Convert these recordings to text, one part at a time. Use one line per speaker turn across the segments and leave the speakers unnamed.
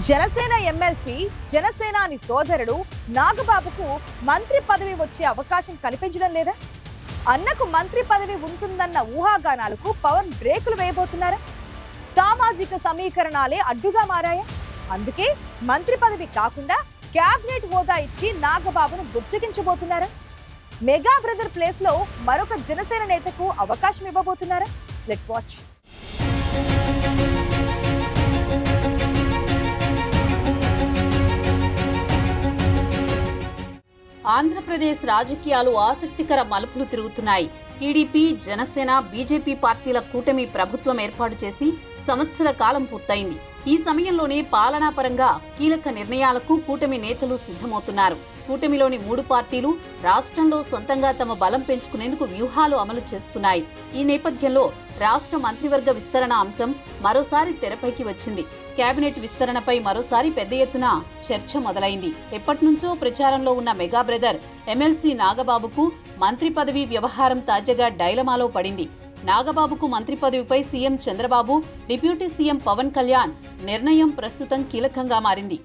Janasena MLC జనసేనాని సోదరుడు నాగబాబుకు మంత్రి పదవి వచ్చే అవకాశం కనిపించడం లేదా? అన్నకు మంత్రి పదవి ఉంటుందన్న ఊహాగానాలకు పవన్ బ్రేకులు వేయబోతున్నారా? సామాజిక సమీకరణాలే అడ్డుగా మారాయా? అందుకే మంత్రి పదవి కాకుండా క్యాబినెట్ హోదా ఇచ్చి నాగబాబును బుజ్జగించబోతున్నారా? మెగా బ్రదర్ ప్లేస్ లో మరొక జనసేన నేతకు అవకాశం ఇవ్వబోతున్నారా? Let's watch.
ఆంధ్రప్రదేశ్ రాజకీయాలు ఆసక్తికర మలుపులు తిరుగుతున్నాయి. టీడీపీ, జనసేన, బీజేపీ పార్టీల కూటమి ప్రభుత్వం ఏర్పాటు చేసి సంవత్సర కాలం పూర్తయింది. ఈ సమయంలోనే పాలనాపరంగా కీలక నిర్ణయాలకు కూటమి నేతలు సిద్ధమవుతున్నారు. కూటమిలోని 3 పార్టీలు రాష్ట్రంలో సొంతంగా తమ బలం పెంచుకునేందుకు వ్యూహాలు అమలు చేస్తున్నాయి. ఈ నేపథ్యంలో రాష్ట్ర మంత్రివర్గ విస్తరణ అంశం మరోసారి తెరపైకి వచ్చింది. కేబినెట్ విస్తరణపై మరోసారి పెద్ద ఎత్తున చర్చ మొదలైంది. ఎప్పటినుంచో ప్రచారంలో ఉన్న మెగా బ్రదర్ ఎమ్మెల్సీ నాగబాబుకు మంత్రి పదవి వ్యవహారం తాజాగా డైలమాలో పడింది. నాగబాబుకు మంత్రి పదవిపై CM Chandrababu, deputy CM Pavan Kalyan నిర్ణయం ప్రస్తుతం కీలకంగా మారింది.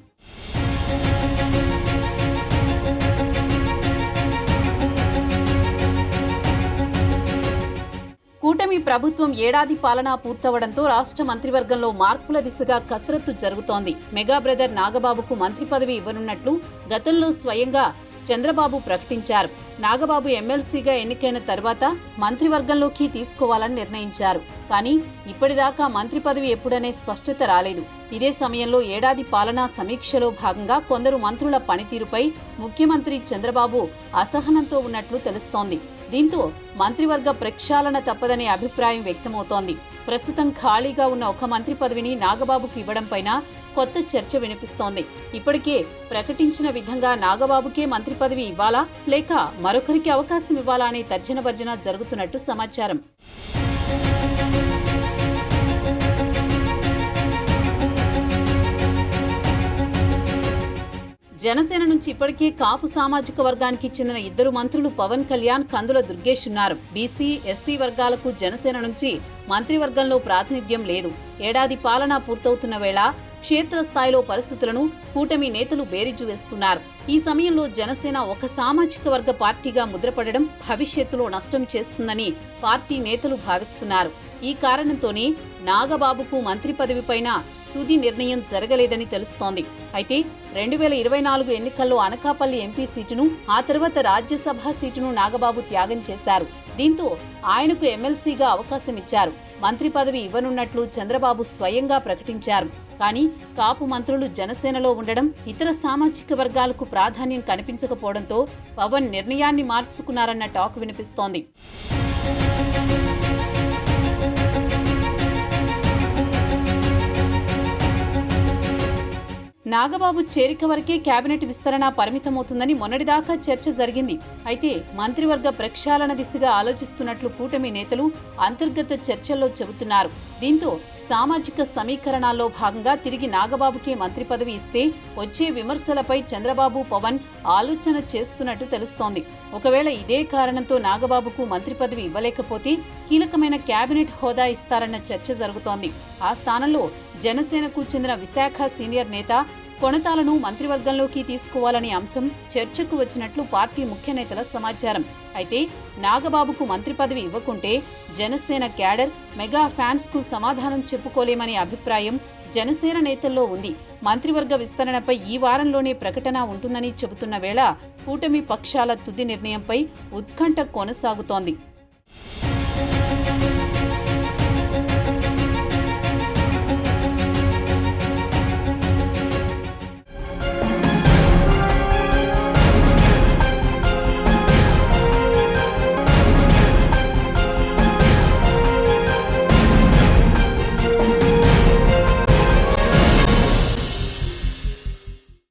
కూటమి ప్రభుత్వం ఏడాది పాలన పూర్తవడంతో రాష్ట్ర మంత్రివర్గంలో మార్పుల దిశగా కసరత్తు జరుగుతోంది. మెగా బ్రదర్ నాగబాబుకు మంత్రి పదవి ఇవ్వనున్నట్లు గతంలో స్వయంగా చంద్రబాబు ప్రకటించారు. నాగబాబు ఎమ్మెల్సీగా ఎన్నికైన తర్వాత మంత్రివర్గంలోకి తీసుకోవాలని నిర్ణయించారు. కానీ ఇప్పటిదాకా మంత్రి పదవి ఎప్పుడనే స్పష్టత రాలేదు. ఇదే సమయంలో ఏడాది పాలనా సమీక్షలో భాగంగా కొందరు మంత్రుల పనితీరుపై ముఖ్యమంత్రి చంద్రబాబు అసహనంతో ఉన్నట్లు తెలుస్తోంది. దీంతో మంత్రివర్గ ప్రక్షాళన తప్పదనే అభిప్రాయం వ్యక్తమవుతోంది. ప్రస్తుతం ఖాళీగా ఉన్న ఒక మంత్రి పదవిని నాగబాబుకు ఇవ్వడంపైన కొత్త చర్చ వినిపిస్తోంది. ఇప్పటికే ప్రకటించిన విధంగా నాగబాబుకే మంత్రి పదవి ఇవ్వాలా లేక మరొకరికి అవకాశం ఇవ్వాలా అనే తర్జన భర్జన జరుగుతున్నట్టు సమాచారం. జనసేన నుంచి ఇప్పటికే కాపు సామాజిక వర్గానికి చెందిన 2 మంత్రులు పవన్ కళ్యాణ్, కందుల దుర్గేష్ ఉన్నారు. బీసీ, ఎస్సీ వర్గాలకు జనసేన నుంచి మంత్రివర్గంలో ప్రాతినిధ్యం లేదు. ఏడాది పాలన పూర్తవుతున్న వేళ క్షేత్రస్థాయిలో పరిస్థితులను కూటమి నేతలు బేరీజు వేస్తున్నారు. ఈ సమయంలో జనసేన ఒక సామాజిక వర్గ పార్టీగా ముద్రపడడం భవిష్యత్తులో నష్టం చేస్తుందని పార్టీ నేతలు భావిస్తున్నారు. ఈ కారణంతోనే నాగబాబుకు మంత్రి పదవిపైన తుది నిర్ణయం జరగలేదని తెలుస్తోంది. అయితే 2024 ఎన్నికల్లో అనకాపల్లి ఎంపీ సీటును, ఆ తర్వాత రాజ్యసభ సీటును నాగబాబు త్యాగం చేశారు. దీంతో ఆయనకు ఎమ్మెల్సీగా అవకాశం ఇచ్చారు. మంత్రి పదవి ఇవ్వనున్నట్లు చంద్రబాబు స్వయంగా ప్రకటించారు. కానీ కాపు మంత్రులు జనసేనలో ఉండడం, ఇతర సామాజిక వర్గాలకు ప్రాధాన్యం కనిపించకపోవడంతో పవన్ నిర్ణయాన్ని మార్చుకున్నారన్న టాక్ వినిపిస్తోంది. నాగబాబు చేరిక వరకే కేబినెట్ విస్తరణ పరిమితమవుతుందని మొన్నటిదాకా చర్చ జరిగింది. అయితే మంత్రివర్గ ప్రక్షాళన దిశగా ఆలోచిస్తున్నట్లు కూటమి నేతలు అంతర్గత చర్చల్లో చెబుతున్నారు. దీంతో సామాజిక సమీకరణాల్లో భాగంగా తిరిగి నాగబాబుకే మంత్రి పదవి ఇస్తే వచ్చే విమర్శలపై చంద్రబాబు, పవన్ ఆలోచన చేస్తున్నట్టు తెలుస్తోంది. ఒకవేళ ఇదే కారణంతో నాగబాబుకు మంత్రి పదవి ఇవ్వలేకపోతే కీలకమైన కేబినెట్ హోదా ఇస్తారన్న చర్చ జరుగుతోంది. ఆ స్థానంలో జనసేనకు చెందిన విశాఖ సీనియర్ నేత కొనతాలను మంత్రివర్గంలోకి తీసుకోవాలనే అంశం చర్చకు వచ్చినట్లు పార్టీ ముఖ్య నేతల సమాచారం. అయితే నాగబాబుకు మంత్రి పదవి ఇవ్వకుంటే జనసేన క్యాడర్, మెగా ఫ్యాన్స్ కు సమాధానం చెప్పుకోలేమనే అభిప్రాయం జనసేన నేతల్లో ఉంది. మంత్రివర్గ విస్తరణపై ఈ వారంలోనే ప్రకటన ఉంటుందని చెబుతున్న వేళ కూటమి పక్షాల తుది నిర్ణయంపై ఉత్కంఠ కొనసాగుతోంది.